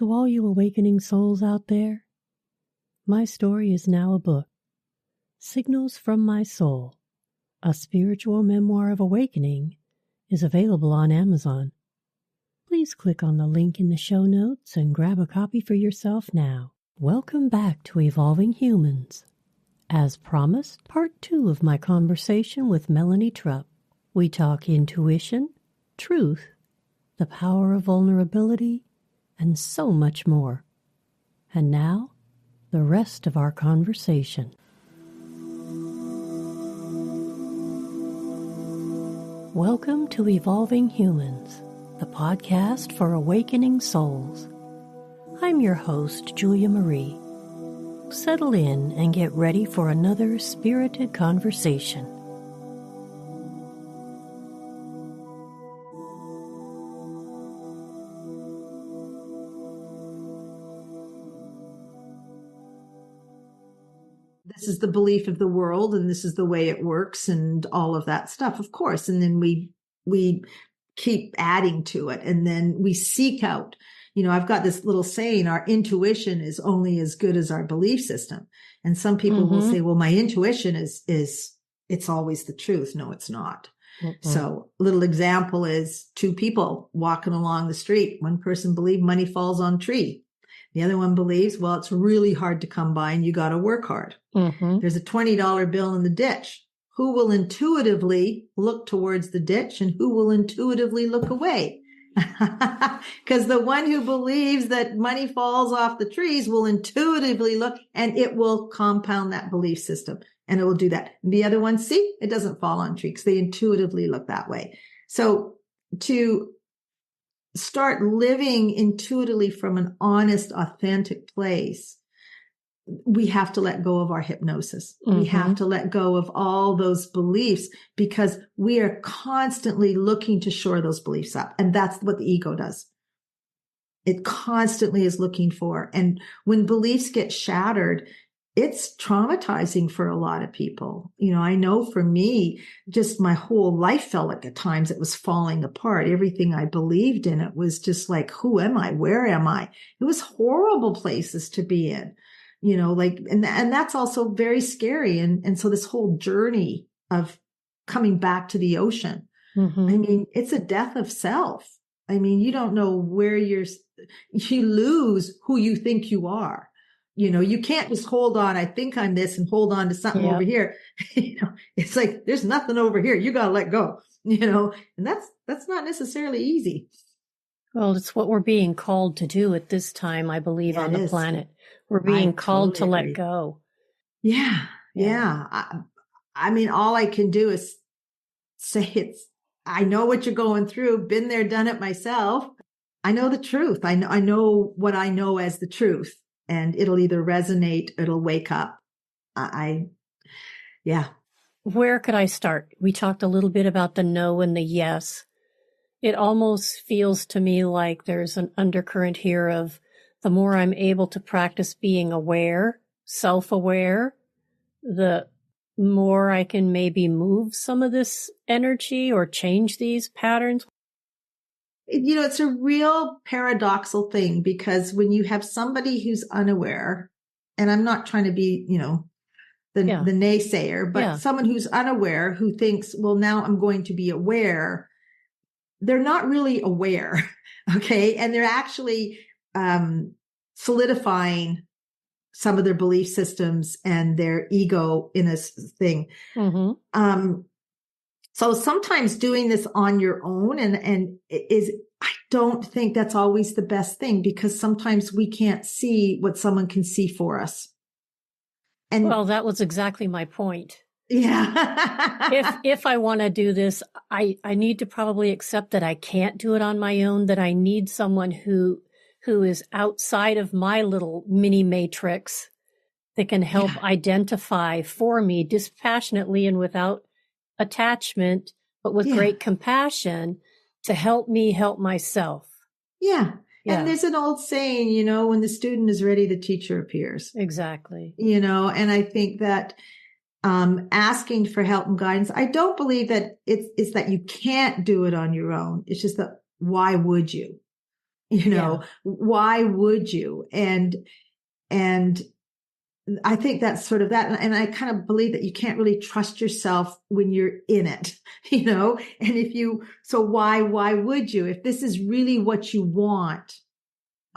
To all you awakening souls out there, my story is now a book. Signals from My Soul, a spiritual memoir of awakening, is available on Amazon. Please click on the link in the show notes and grab a copy for yourself now. Welcome back to Evolving Humans. As promised, part 2 of my conversation with Melanie Trupp. We talk intuition, truth, the power of vulnerability, and so much more. And now, the rest of our conversation. Welcome to Evolving Humans, the podcast for awakening souls. I'm your host, Julia Marie. Settle in and get ready for another spirited conversation. This is the belief of the world and this is the way it works and all of that stuff, of course. And then we keep adding to it, and then we seek out, I've got this little saying, our intuition is only as good as our belief system. And some people will say, well, my intuition is it's always the truth. No, it's not. So a little example is 2 people walking along the street. One person believes money falls on tree. The other one believes, well, it's really hard to come by and you got to work hard. There's a $20 bill in the ditch. Who will intuitively look towards the ditch and who will intuitively look away? Because the one who believes that money falls off the trees will intuitively look, and it will compound that belief system, and it will do that. The other one, see, it doesn't fall on trees. They intuitively look that way. So to start living intuitively from an honest, authentic place, we have to let go of our hypnosis. We have to let go of all those beliefs, because we are constantly looking to shore those beliefs up. And that's what the ego does. It constantly is looking for. And when beliefs get shattered, it's traumatizing for a lot of people. I know for me, just my whole life felt like at times it was falling apart. Everything I believed in, it was just like, who am I? Where am I? It was horrible places to be in. And that's also very scary. And so this whole journey of coming back to the ocean, I mean, it's a death of self. I mean, you don't know where you lose who you think you are. You can't just hold on. I think I'm this and hold on to something over here. It's like, there's nothing over here. You got to let go, and that's not necessarily easy. Well, it's what we're being called to do at this time, I believe, on the planet. We're being called to let go. Yeah. I mean, all I can do is say I know what you're going through, been there, done it myself. I know the truth. I know what I know as the truth, and it'll either resonate, it'll wake up. Where could I start? We talked a little bit about the no and the yes. It almost feels to me like there's an undercurrent here of the more I'm able to practice being aware, self-aware, the more I can maybe move some of this energy or change these patterns. It's a real paradoxical thing, because when you have somebody who's unaware, and I'm not trying to be, the naysayer, but someone who's unaware, who thinks, well, now I'm going to be aware, they're not really aware. Okay. And they're actually solidifying some of their belief systems and their ego in a thing. So sometimes doing this on your own I don't think that's always the best thing, because sometimes we can't see what someone can see for us. And well, that was exactly my point. Yeah. If I want to do this, I need to probably accept that I can't do it on my own, that I need someone who is outside of my little mini matrix that can help identify for me dispassionately and without attachment, but with great compassion, to help me help myself. Yeah. And there's an old saying, when the student is ready, the teacher appears. Exactly. And I think that asking for help and guidance, I don't believe that it's that you can't do it on your own. It's just that, why would you? Why would you? And I think that's sort of that. And I kind of believe that you can't really trust yourself when you're in it, and so why would you? If this is really what you want,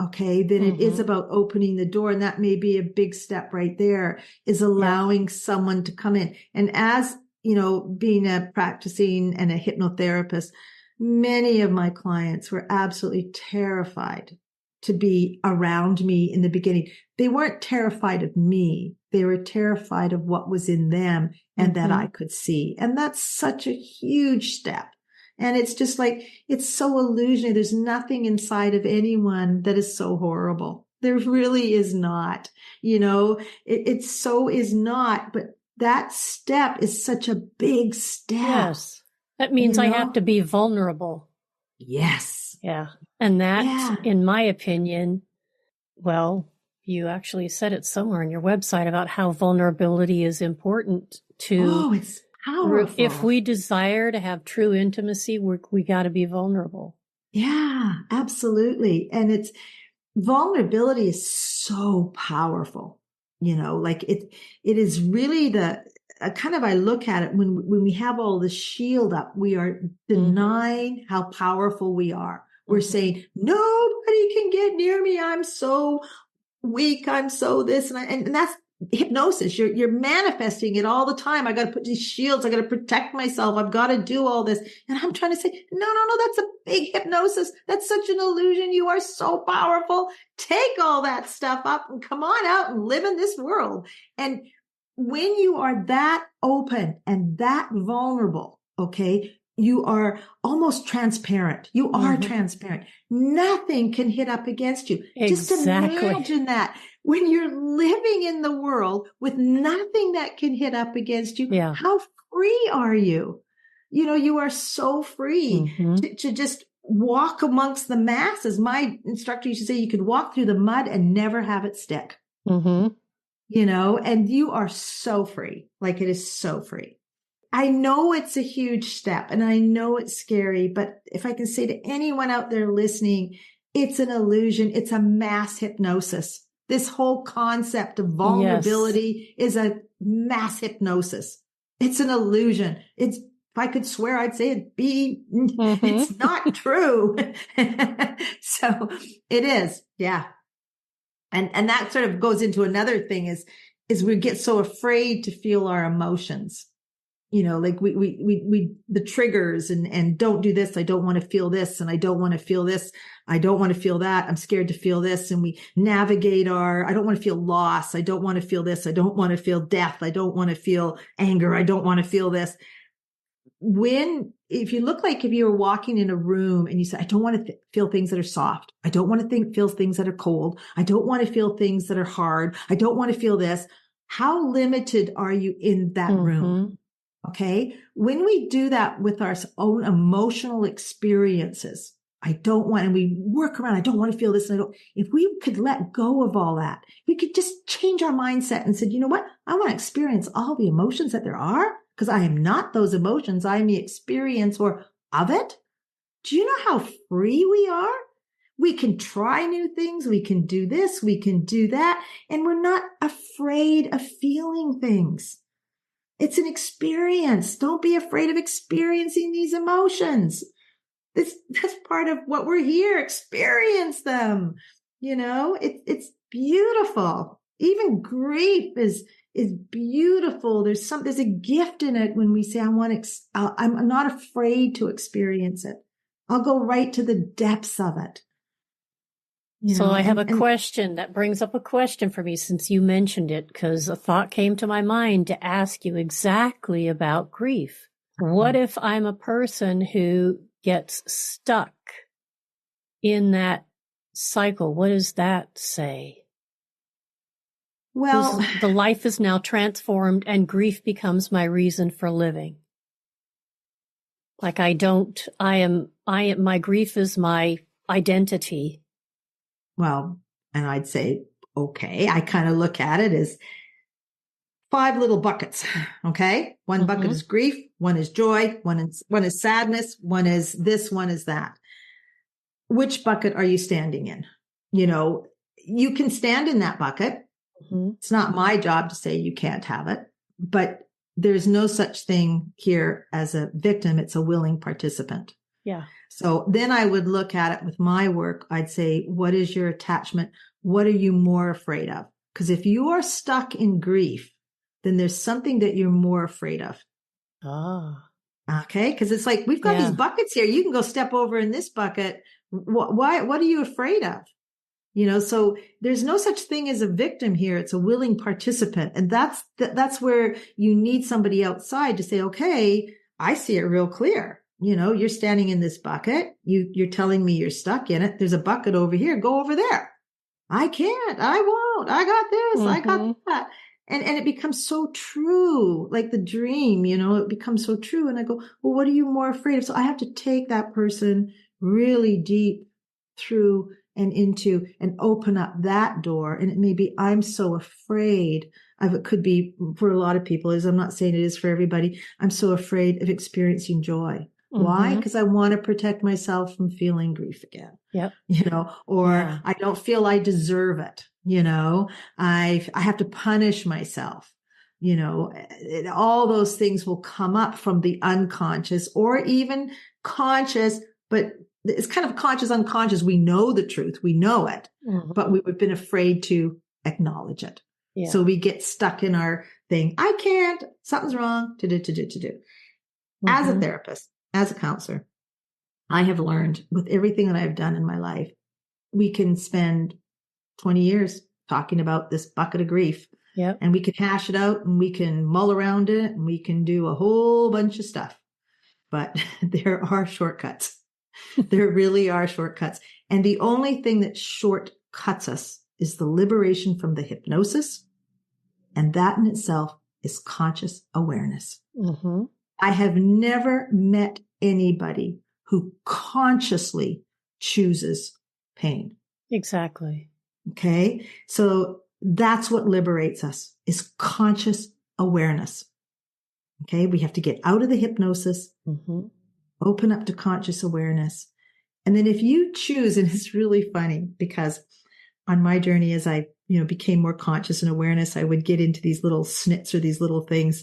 okay, then it is about opening the door. And that may be a big step right there, is allowing someone to come in. And as, being a practicing and a hypnotherapist, many of my clients were absolutely terrified to be around me in the beginning. They weren't terrified of me. They were terrified of what was in them and that I could see. And that's such a huge step. And it's just like, it's so illusionary. There's nothing inside of anyone that is so horrible. There really is not, it so is not, but that step is such a big step. Yes. That means I have to be vulnerable. Yes. Yeah. And that, in my opinion, well, you actually said it somewhere on your website about how vulnerability is important to. Oh, it's powerful. If we desire to have true intimacy, we got to be vulnerable. Yeah, absolutely. And vulnerability is so powerful. It is really I look at it when we have all the shield up, we are denying how powerful we are. We're saying, nobody can get near me. I'm so weak. I'm so this. And that's hypnosis. You're manifesting it all the time. I got to put these shields. I got to protect myself. I've got to do all this. And I'm trying to say, no, that's a big hypnosis. That's such an illusion. You are so powerful. Take all that stuff up and come on out and live in this world. And when you are that open and that vulnerable, okay, you are almost transparent. You are transparent. Nothing can hit up against you. Exactly. Just imagine that. When you're living in the world with nothing that can hit up against you, how free are you? You are so free to just walk amongst the masses. My instructor used to say you could walk through the mud and never have it stick. And you are so free. Like, it is so free. I know it's a huge step and I know it's scary, but if I can say to anyone out there listening, it's an illusion. It's a mass hypnosis. This whole concept of vulnerability is a mass hypnosis. It's an illusion. If I could swear, I'd say it's not true. So it is. Yeah. And that sort of goes into another thing is we get so afraid to feel our emotions. Like we the triggers and don't do this. I don't want to feel this. And I don't want to feel this. I don't want to feel that. I'm scared to feel this. And we navigate I don't want to feel loss. I don't want to feel this. I don't want to feel death. I don't want to feel anger. I don't want to feel this. If you were walking in a room and you say, I don't want to feel things that are soft. I don't want to feel things that are cold. I don't want to feel things that are hard. I don't want to feel this. How limited are you in that room? Okay. When we do that with our own emotional experiences, and we work around, I don't want to feel this. If we could let go of all that, we could just change our mindset and said, you know what? I want to experience all the emotions that there are, because I am not those emotions. I am the experience of it. Do you know how free we are? We can try new things. We can do this. We can do that. And we're not afraid of feeling things. It's an experience. Don't be afraid of experiencing these emotions. That's part of what we're here. Experience them. It's beautiful. Even grief is beautiful. There's a gift in it when we say, I'm not afraid to experience it. I'll go right to the depths of it. So I have a question that brings up a question for me since you mentioned it, because a thought came to my mind to ask you exactly about grief. What if I'm a person who gets stuck in that cycle? What does that say? Well, the life is now transformed and grief becomes my reason for living. Like my grief is my identity. Well, and I'd say, okay, I kind of look at it as 5 little buckets. Okay. One bucket is grief. One is joy. One is sadness. One is this. One is that. which bucket are you standing in? You can stand in that bucket. Mm-hmm. It's not my job to say you can't have it, but there's no such thing here as a victim. It's a willing participant. Yeah. So then I would look at it with my work. I'd say, what is your attachment? What are you more afraid of? Because if you are stuck in grief, then there's something that you're more afraid of. Ah. Okay. Because it's like, we've got these buckets here. You can go step over in this bucket. What are you afraid of? So there's no such thing as a victim here. It's a willing participant. And that's where you need somebody outside to say, okay, I see it real clear. You're standing in this bucket. You're telling me you're stuck in it. There's a bucket over here. Go over there. I can't. I won't. I got this. Mm-hmm. I got that. And it becomes so true, like the dream, it becomes so true. And I go, well, what are you more afraid of? So I have to take that person really deep through and into and open up that door. And it may be, I'm so afraid of, it could be for a lot of people, as I'm not saying it is for everybody. I'm so afraid of experiencing joy. Mm-hmm. Why? Because I want to protect myself from feeling grief again. Yep. Or I don't feel I deserve it. I have to punish myself. All those things will come up from the unconscious or even conscious, but it's kind of conscious, unconscious. We know the truth. We know it, mm-hmm. but we've been afraid to acknowledge it. Yeah. So we get stuck in our thing. I can't, something's wrong to do. Mm-hmm. As a therapist, as a counselor, I have learned with everything that I've done in my life, we can spend 20 years talking about this bucket of grief. Yep. And we can hash it out and we can mull around it and we can do a whole bunch of stuff. But there are shortcuts. There really are shortcuts. And the only thing that shortcuts us is the liberation from the hypnosis. And that in itself is conscious awareness. Mm-hmm. I have never met anybody who consciously chooses pain. Exactly. Okay. So that's what liberates us, is conscious awareness. Okay. We have to get out of the hypnosis, mm-hmm. open up to conscious awareness. And then if you choose, and it's really funny because on my journey, as I, became more conscious and awareness, I would get into these little snits or these little things.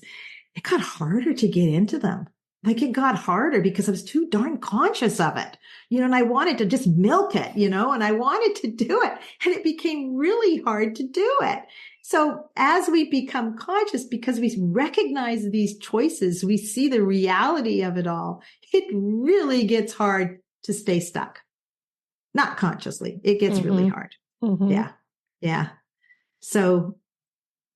It got harder to get into them. Like it got harder because I was too darn conscious of it, and I wanted to just milk it, and I wanted to do it. And it became really hard to do it. So as we become conscious, because we recognize these choices, we see the reality of it all, it really gets hard to stay stuck. Not consciously. It gets mm-hmm. really hard. Mm-hmm. Yeah. Yeah. So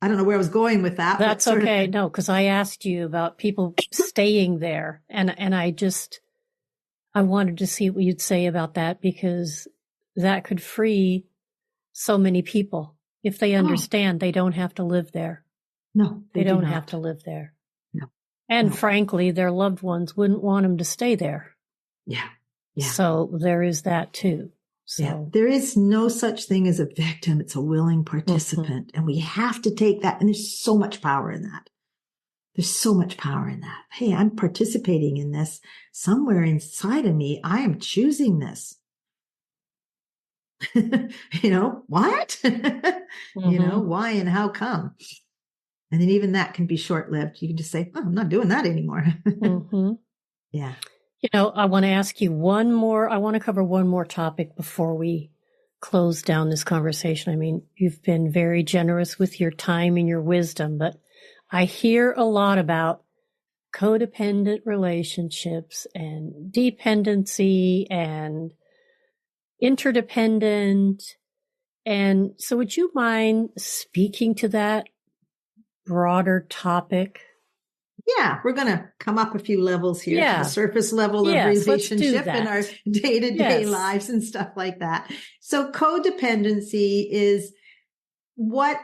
I don't know where I was going with that. That's okay. No, because I asked you about people staying there. And I wanted to see what you'd say about that, because that could free so many people. If they understand, they don't have to live there. No, they don't have to live there. No. And frankly, their loved ones wouldn't want them to stay there. Yeah. Yeah. So there is that too. So yeah. There is no such thing as a victim. It's a willing participant. Mm-hmm. And we have to take that. And there's so much power in that. There's so much power in that. Hey, I'm participating in this. Somewhere inside of me, I am choosing this. What? Mm-hmm. Why and how come? And then even that can be short-lived. You can just say, I'm not doing that anymore. Mm-hmm. Yeah. I want to ask you I want to cover one more topic before we close down this conversation. I mean, you've been very generous with your time and your wisdom, but I hear a lot about codependent relationships and dependency and interdependent. And so would you mind speaking to that broader topic? Yeah, we're going to come up a few levels here to the surface level of relationship in our day-to-day lives and stuff like that. So codependency is what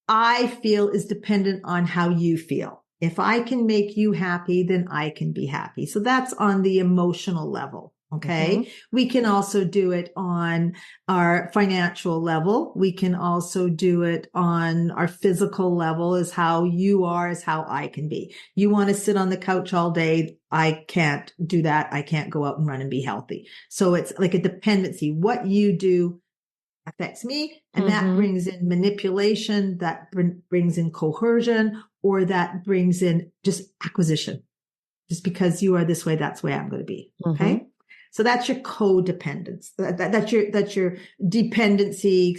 I feel is dependent on how you feel. If I can make you happy, then I can be happy. So that's on the emotional level. Okay. Mm-hmm. We can also do it on our financial level. We can also do it on our physical level, is how you are, is how I can be. You want to sit on the couch all day. I can't do that. I can't go out and run and be healthy. So it's like a dependency. What you do affects me. And that brings in manipulation, that brings in coercion, or that brings in just acquisition. Just because you are this way, that's the way I'm going to be. Okay. So that's your codependence. That's your dependency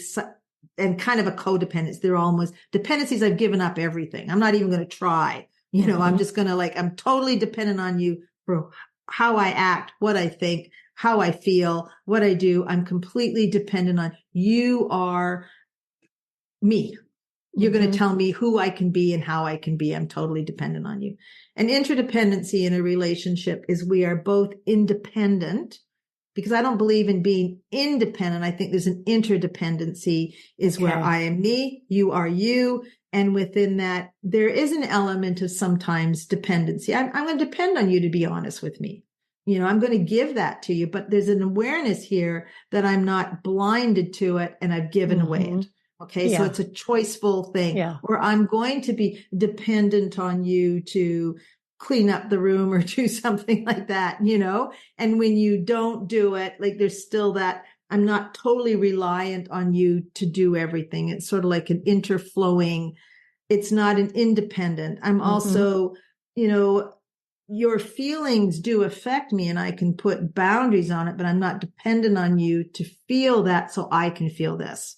and kind of a codependence. They're almost dependencies. I've given up everything. I'm not even going to try. I'm just going to I'm totally dependent on you for how I act, what I think, how I feel, what I do. I'm completely dependent on you. Are me. You're going to tell me who I can be and how I can be. I'm totally dependent on you. And interdependency in a relationship is we are both independent, because I don't believe in being independent. I think there's an interdependency is where I am me, you are you. And within that, there is an element of sometimes dependency. I'm going to depend on you to be honest with me. I'm going to give that to you, but there's an awareness here that I'm not blinded to it and I've given away it. Okay. So it's a choiceful thing, or I'm going to be dependent on you to clean up the room or do something like that, and when you don't do it, like there's still that I'm not totally reliant on you to do everything. It's sort of like an interflowing. It's not an independent. I'm also, your feelings do affect me and I can put boundaries on it, but I'm not dependent on you to feel that so I can feel this.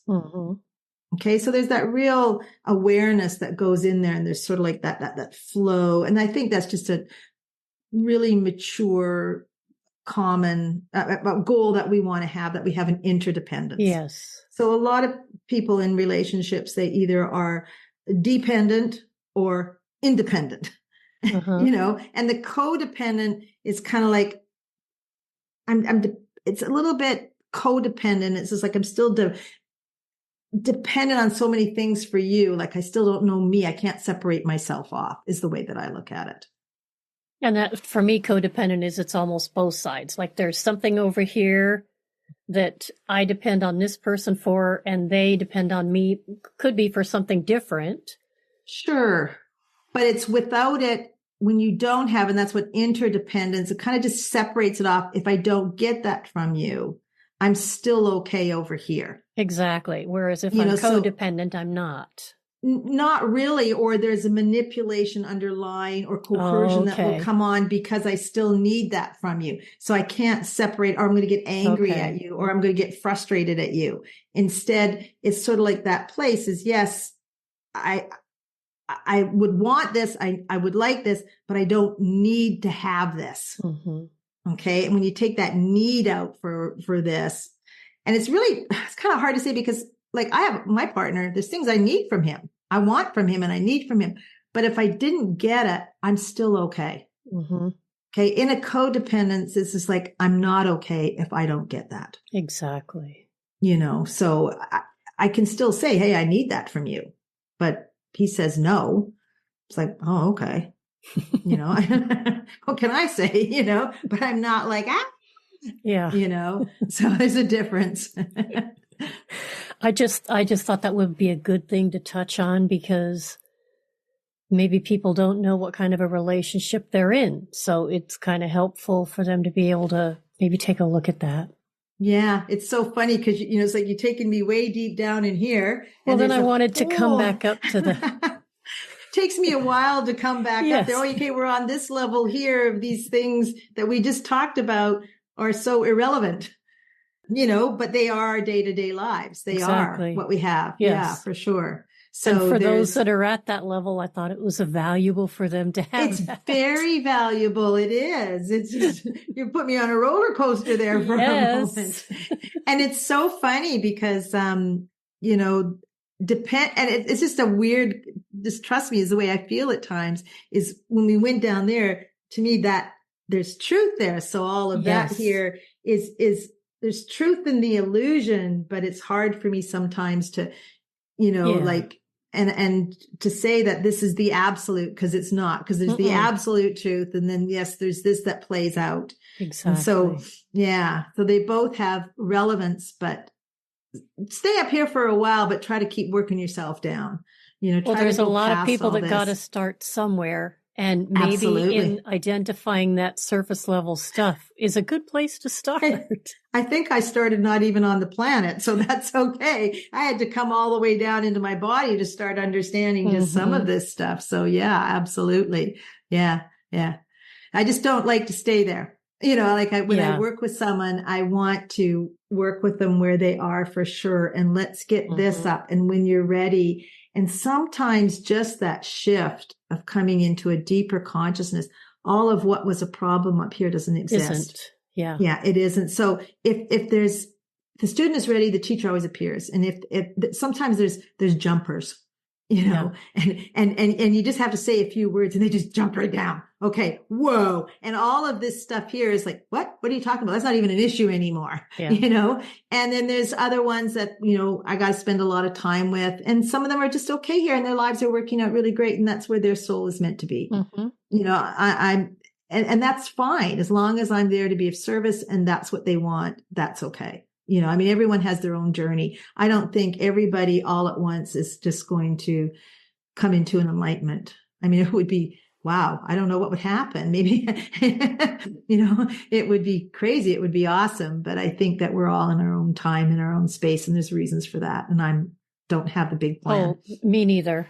Okay. So there's that real awareness that goes in there, and there's sort of like that flow. And I think that's just a really mature, common goal that we want to have, that we have an interdependence. Yes. So a lot of people in relationships, they either are dependent or independent, and the codependent is kind of like, it's a little bit codependent. It's just like, I'm still dependent on so many things for you. Like I still don't know me. I can't separate myself off, is the way that I look at it. And that for me, codependent is it's almost both sides. Like there's something over here that I depend on this person for, and they depend on me. Could be for something different. Sure. But it's without it, when you don't have, and that's what interdependence, it kind of just separates it off. If I don't get that from you, I'm still okay over here. Exactly. Whereas if I'm codependent, I'm not. Not really. Or there's a manipulation underlying or coercion that will come on because I still need that from you. So I can't separate, or I'm going to get angry at you, or I'm going to get frustrated at you. Instead, it's sort of like that place is, yes, I would want this. I would like this, but I don't need to have this. Okay. And when you take that need out for this, and it's kind of hard to say, because like I have my partner, there's things I need from him. I want from him and I need from him. But if I didn't get it, I'm still okay. Okay. In a codependence, it's just like, I'm not okay if I don't get that. Exactly. So I can still say, hey, I need that from you. But he says no. It's like, oh, okay. What can I say, but I'm not like, so there's a difference. I just thought that would be a good thing to touch on, because maybe people don't know what kind of a relationship they're in. So it's kind of helpful for them to be able to maybe take a look at that. Yeah, it's so funny because, it's like you're taking me way deep down in here. Well, then I wanted to come back up to the... Takes me a while to come back up there. Oh, okay, we're on this level here of these things that we just talked about are so irrelevant, but they are our day-to-day lives. They are what we have. Yes. Yeah, for sure. So and for those that are at that level, I thought it was valuable for them to have. It's very valuable. It is. It's just, you put me on a roller coaster there for a moment. And it's so funny because, and it's just a weird, just trust me, is the way I feel at times, is when we went down there, to me, that there's truth there. So all of that here is there's truth in the illusion, but it's hard for me sometimes to, like, and to say that this is the absolute, because it's not, because there's the absolute truth. And then, yes, there's this that plays out. Exactly. And so, so they both have relevance, but stay up here for a while, but try to keep working yourself down. Well, there's a lot of people that got to start somewhere. And maybe in identifying that surface level stuff is a good place to start. I think I started not even on the planet, so that's okay. I had to come all the way down into my body to start understanding just some of this stuff. So yeah, absolutely. Yeah. I just don't like to stay there. When I work with someone, I want to work with them where they are for sure. And let's get this up. And when you're ready, and sometimes just that shift of coming into a deeper consciousness, all of what was a problem up here doesn't exist. Isn't. Yeah. Yeah, it isn't. So if the student is ready, the teacher always appears. And if sometimes there's jumpers, and you just have to say a few words and they just jump right down. Okay. Whoa. And all of this stuff here is like, what are you talking about? That's not even an issue anymore, and then there's other ones that, I got to spend a lot of time with, and some of them are just okay here and their lives are working out really great. And that's where their soul is meant to be. And that's fine. As long as I'm there to be of service and that's what they want, that's okay. Everyone has their own journey. I don't think everybody all at once is just going to come into an enlightenment. It would be, wow, I don't know what would happen. Maybe, it would be crazy. It would be awesome. But I think that we're all in our own time, in our own space, and there's reasons for that. And don't have the big plan. Oh, me neither.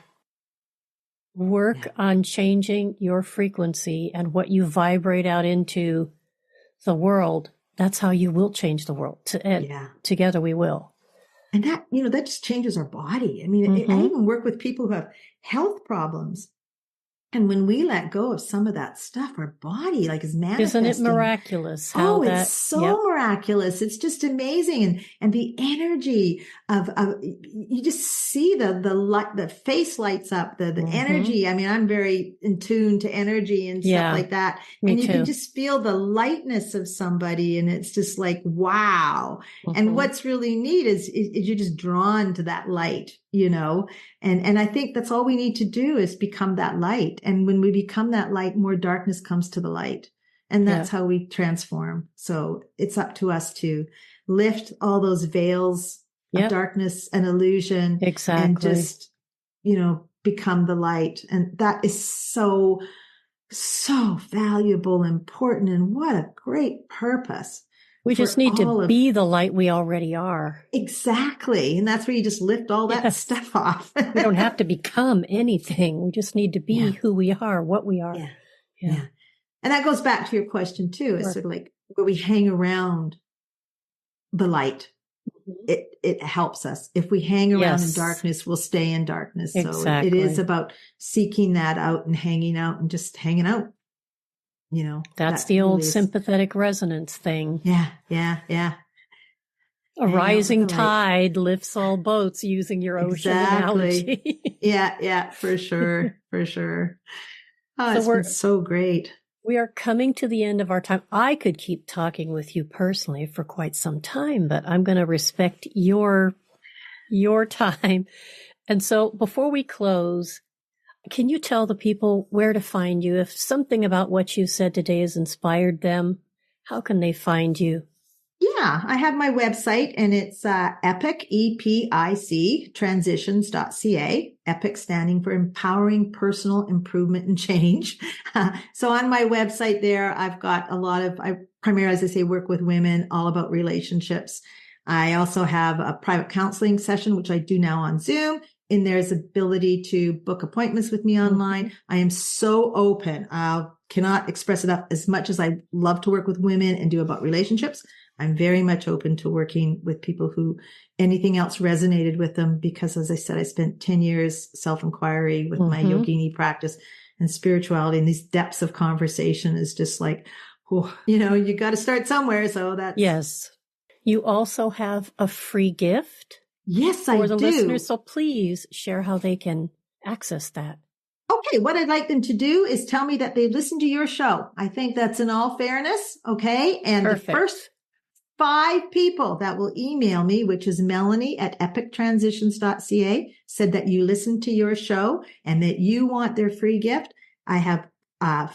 Work on changing your frequency and what you vibrate out into the world. That's how you will change the world. Together we will. And that, that just changes our body. I even work with people who have health problems. And when we let go of some of that stuff, our body is manifesting. Isn't it miraculous? It's so miraculous. It's just amazing. And the energy of you just see the light, the face lights up, the energy. I'm very in tune to energy and stuff like that. And you can just feel the lightness of somebody. And it's just like, wow. And what's really neat is you're just drawn to that light, and I think that's all we need to do is become that light. And when we become that light, more darkness comes to the light. And that's how we transform. So it's up to us to lift all those veils of darkness and illusion. Exactly. And just, become the light. And that is so, so valuable, important, and what a great purpose. We just need to be the light we already are. Exactly. And that's where you just lift all that stuff off. We don't have to become anything. We just need to be who we are, what we are. Yeah. And that goes back to your question too. It's sort of like where we hang around the light. It helps us. If we hang around in darkness, we'll stay in darkness. Exactly. So it is about seeking that out and hanging out and just hanging out. That's the old sympathetic resonance thing. Yeah. A rising tide lifts all boats, using your ocean analogy. Yeah, for sure. Oh, it's been so great. We are coming to the end of our time. I could keep talking with you personally for quite some time, but I'm going to respect your time. And so before we close, can you tell the people where to find you? If something about what you said today has inspired them, how can they find you? Yeah, I have my website and it's EPIC, EPIC, transitions.ca, EPIC standing for Empowering Personal Improvement and Change. So on my website there, I've got I primarily, as I say, work with women, all about relationships. I also have a private counseling session, which I do now on Zoom. And there's ability to book appointments with me online. I am so open. I cannot express it up as much as I love to work with women and do about relationships. I'm very much open to working with people who anything else resonated with them, because as I said, I spent 10 years self-inquiry with my yogini practice and spirituality, and these depths of conversation is just like, you got to start somewhere. So that's. Yes. You also have a free gift. Yes, I do. For the listeners, so please share how they can access that. Okay, what I'd like them to do is tell me that they listened to your show. I think that's in all fairness, okay? And Perfect. 5 people that will email me, which is Melanie@epictransitions.ca, said that you listened to your show and that you want their free gift. I have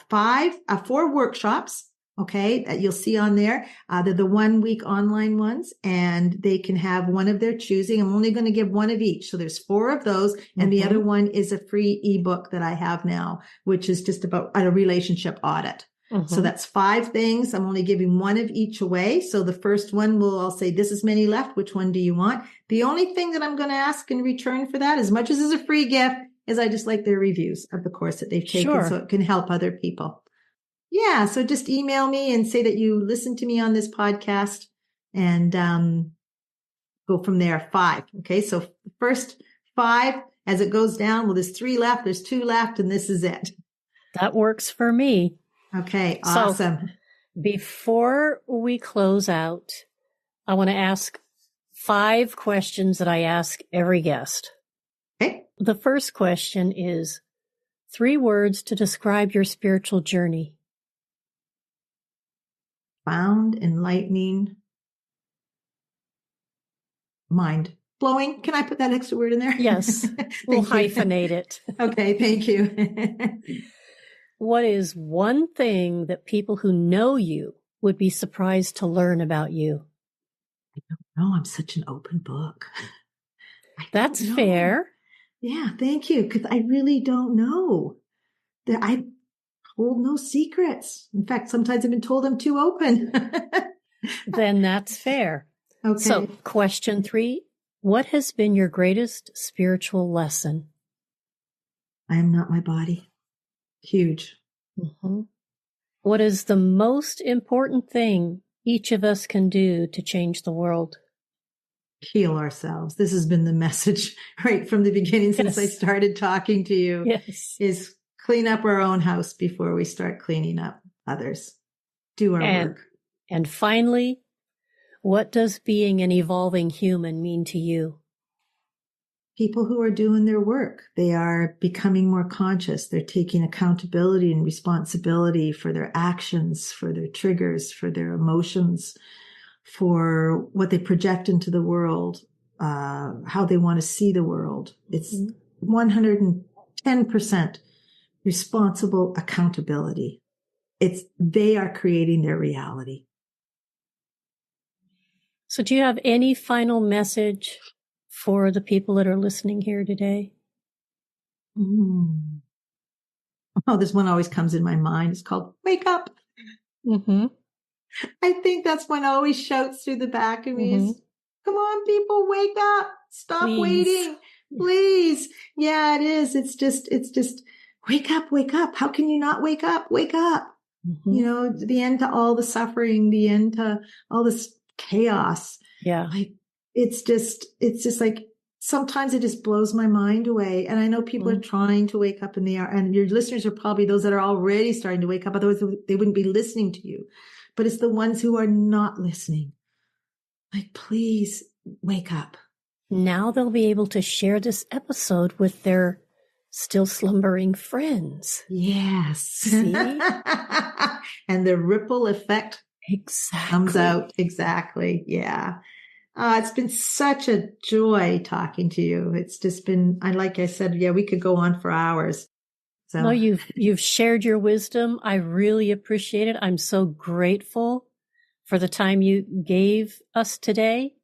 4 workshops, okay, that you'll see on there. They're the 1-week online ones, and they can have one of their choosing. I'm only going to give one of each. So there's 4 of those. And the other one is a free ebook that I have now, which is just about a relationship audit. So that's 5 things. I'm only giving one of each away. So the first one I'll say, this is many left. Which one do you want? The only thing that I'm going to ask in return for that, as much as is a free gift, is I just like their reviews of the course that they've taken so it can help other people. Yeah. So just email me and say that you listened to me on this podcast and go from there. 5. Okay. So first 5, as it goes down, well, there's 3 left, there's 2 left, and this is it. That works for me. Okay, awesome. So before we close out, I want to ask 5 questions that I ask every guest. Okay. The first question is 3 words to describe your spiritual journey. Profound, enlightening, mind blowing. Can I put that extra word in there? Yes. We'll hyphenate it. Okay, thank you. What is one thing that people who know you would be surprised to learn about you? I don't know. I'm such an open book. That's fair. Yeah, thank you. Because I really don't know. I hold no secrets. In fact, sometimes I've been told I'm too open. Then that's fair. Okay. So question 3, what has been your greatest spiritual lesson? I am not my body. Huge. What is the most important thing each of us can do to change the world? Heal ourselves. This has been the message right from the beginning since I started talking to you. Yes. Is clean up our own house before we start cleaning up others. Do our work. And finally, what does being an evolving human mean to you? People who are doing their work. They are becoming more conscious. They're taking accountability and responsibility for their actions, for their triggers, for their emotions, for what they project into the world, how they want to see the world. It's 110% responsible accountability. They are creating their reality. So do you have any final message for the people that are listening here today? Oh, this one always comes in my mind. It's called Wake Up. I think that's one always shouts through the back of me. Is, come on, people, wake up. Stop waiting. Please. Yeah, it is. It's just wake up, wake up. How can you not wake up? Wake up. You know, the end to all the suffering, the end to all this chaos. Yeah. It's just like, sometimes it just blows my mind away. And I know people are trying to wake up, and they are, and your listeners are probably those that are already starting to wake up. Otherwise they wouldn't be listening to you, but it's the ones who are not listening. Like, please wake up. Now they'll be able to share this episode with their still slumbering friends. Yes. See? And the ripple effect comes out. Exactly. Yeah. It's been such a joy talking to you. It's just been, like I said, we could go on for hours. So no, you've shared your wisdom. I really appreciate it. I'm so grateful for the time you gave us today.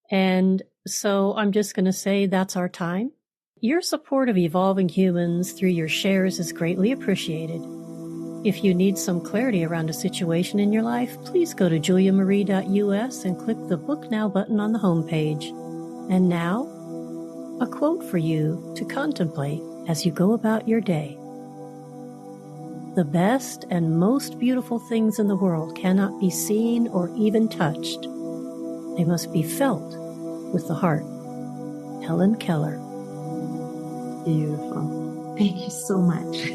And so I'm just going to say that's our time. Your support of Evolving Humans through your shares is greatly appreciated. If you need some clarity around a situation in your life, please go to juliamarie.us and click the Book Now button on the homepage. And now, a quote for you to contemplate as you go about your day. The best and most beautiful things in the world cannot be seen or even touched. They must be felt with the heart. Helen Keller. Beautiful. Thank you so much.